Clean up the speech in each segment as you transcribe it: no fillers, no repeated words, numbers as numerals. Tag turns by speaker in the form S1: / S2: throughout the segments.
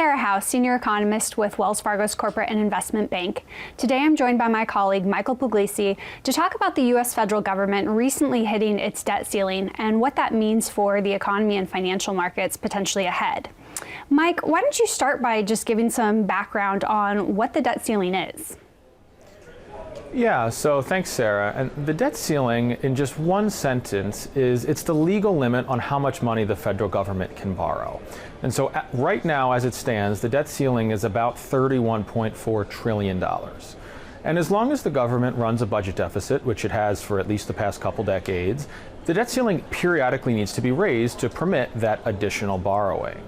S1: Sarah House, Senior Economist with Wells Fargo's Corporate and Investment Bank. Today I'm joined by my colleague Michael Pugliese to talk about the U.S. federal government recently hitting its debt ceiling and what that means for the economy and financial markets potentially ahead. Mike, why don't you start by just giving some background on what the debt ceiling is?
S2: Yeah, so thanks, Sarah. And the debt ceiling, in just one sentence, it's the legal limit on how much money the federal government can borrow. And so right now, as it stands, the debt ceiling is about $31.4 trillion. And as long as the government runs a budget deficit, which it has for at least the past couple decades, the debt ceiling periodically needs to be raised to permit that additional borrowing.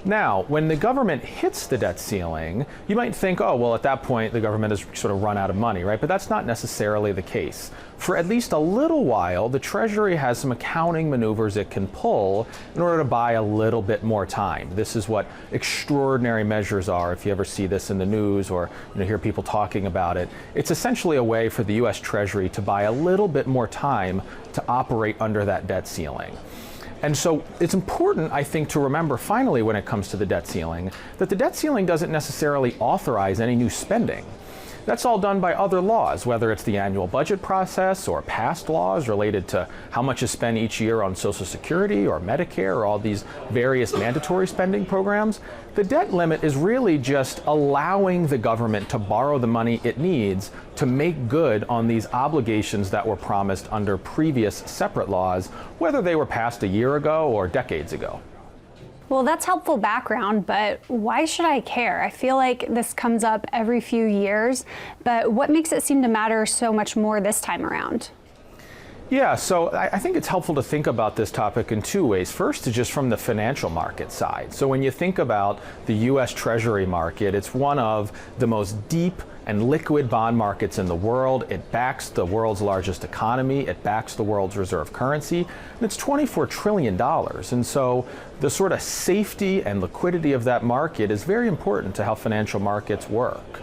S2: Now, when the government hits the debt ceiling, you might think, oh, well, at that point, the government has sort of run out of money, right? But that's not necessarily the case. For at least a little while, the Treasury has some accounting maneuvers it can pull in order to buy a little bit more time. This is what extraordinary measures are. If you ever see this in the news or hear people talking about it, it's essentially a way for the U.S. Treasury to buy a little bit more time to operate under that debt ceiling. And so it's important, I think, to remember finally when it comes to the debt ceiling, that the debt ceiling doesn't necessarily authorize any new spending. That's all done by other laws, whether it's the annual budget process or past laws related to how much is spent each year on Social Security or Medicare or all these various mandatory spending programs. The debt limit is really just allowing the government to borrow the money it needs to make good on these obligations that were promised under previous separate laws, whether they were passed a year ago or decades ago.
S1: Well, that's helpful background, but why should I care? I feel like this comes up every few years, but what makes it seem to matter so much more this time around?
S2: Yeah, so I think it's helpful to think about this topic in two ways. First is just from the financial market side. So when you think about the U.S. Treasury market, it's one of the most deep and liquid bond markets in the world. It backs the world's largest economy. It backs the world's reserve currency. And it's $24 trillion. And so the sort of safety and liquidity of that market is very important to how financial markets work.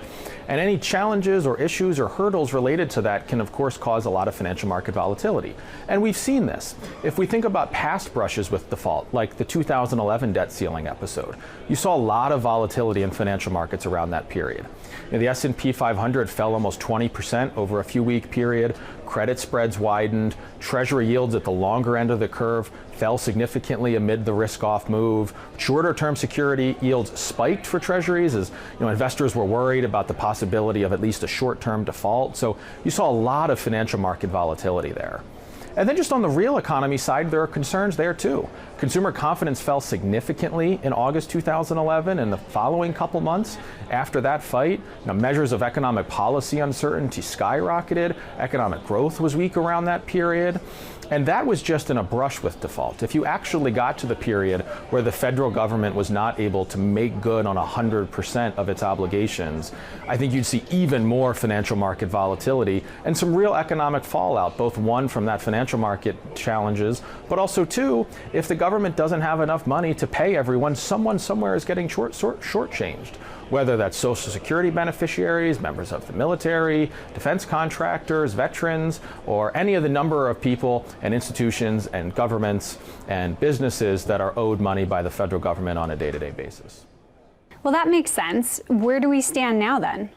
S2: And any challenges or issues or hurdles related to that can, of course, cause a lot of financial market volatility. And we've seen this. If we think about past brushes with default, like the 2011 debt ceiling episode, you saw a lot of volatility in financial markets around that period. The S&P 500 fell almost 20% over a few-week period. Credit spreads widened. Treasury yields at the longer end of the curve fell significantly amid the risk-off move. Shorter-term security yields spiked for treasuries as investors were worried about the possibility of at least a short-term default. So you saw a lot of financial market volatility there. And then just on the real economy side, there are concerns there too. Consumer confidence fell significantly in August 2011 and the following couple months after that fight. Measures of economic policy uncertainty skyrocketed. Economic growth was weak around that period. And that was just in a brush with default. If you actually got to the period where the federal government was not able to make good on 100% of its obligations, I think you'd see even more financial market volatility and some real economic fallout, both one from that financial market challenges, but also two, if the government doesn't have enough money to pay everyone, someone somewhere is getting shortchanged. Whether that's Social Security beneficiaries, members of the military, defense contractors, veterans, or any of the number of people and institutions and governments and businesses that are owed money by the federal government on a day-to-day basis.
S1: Well, that makes sense. Where do we stand now then?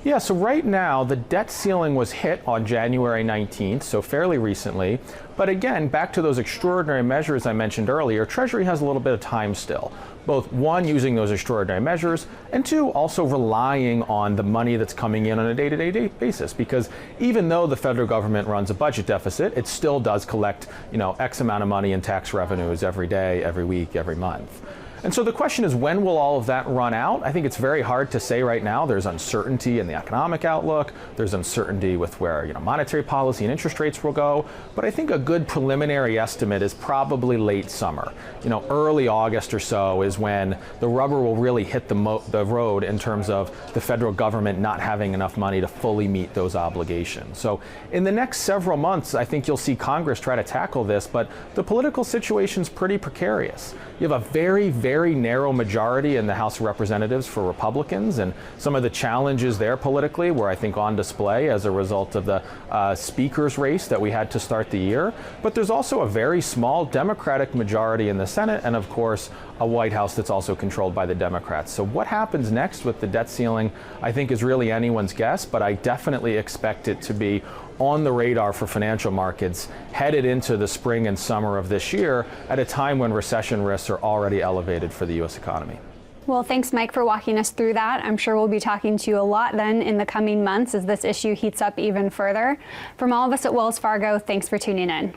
S2: Yeah, so right now the debt ceiling was hit on January 19th, so fairly recently. But again, back to those extraordinary measures I mentioned earlier, Treasury has a little bit of time still. Both one, using those extraordinary measures, and two, also relying on the money that's coming in on a day-to-day basis. Because even though the federal government runs a budget deficit, it still does collect, X amount of money in tax revenues every day, every week, every month. And so the question is, when will all of that run out? I think it's very hard to say right now. There's uncertainty in the economic outlook. There's uncertainty with where monetary policy and interest rates will go. But I think a good preliminary estimate is probably late summer. Early August or so is when the rubber will really hit the road in terms of the federal government not having enough money to fully meet those obligations. So in the next several months, I think you'll see Congress try to tackle this, but the political situation's pretty precarious. you have a very, very narrow majority in the House of Representatives for Republicans, and some of the challenges there politically were, I think, on display as a result of the speaker's race that we had to start the year. But there's also a very small Democratic majority in the Senate, and of course, a White House that's also controlled by the Democrats. So what happens next with the debt ceiling, I think, is really anyone's guess, but I definitely expect it to be on the radar for financial markets headed into the spring and summer of this year at a time when recession risks are already elevated for the U.S. economy.
S1: Well, thanks, Mike, for walking us through that. I'm sure we'll be talking to you a lot then in the coming months as this issue heats up even further. From all of us at Wells Fargo, thanks for tuning in.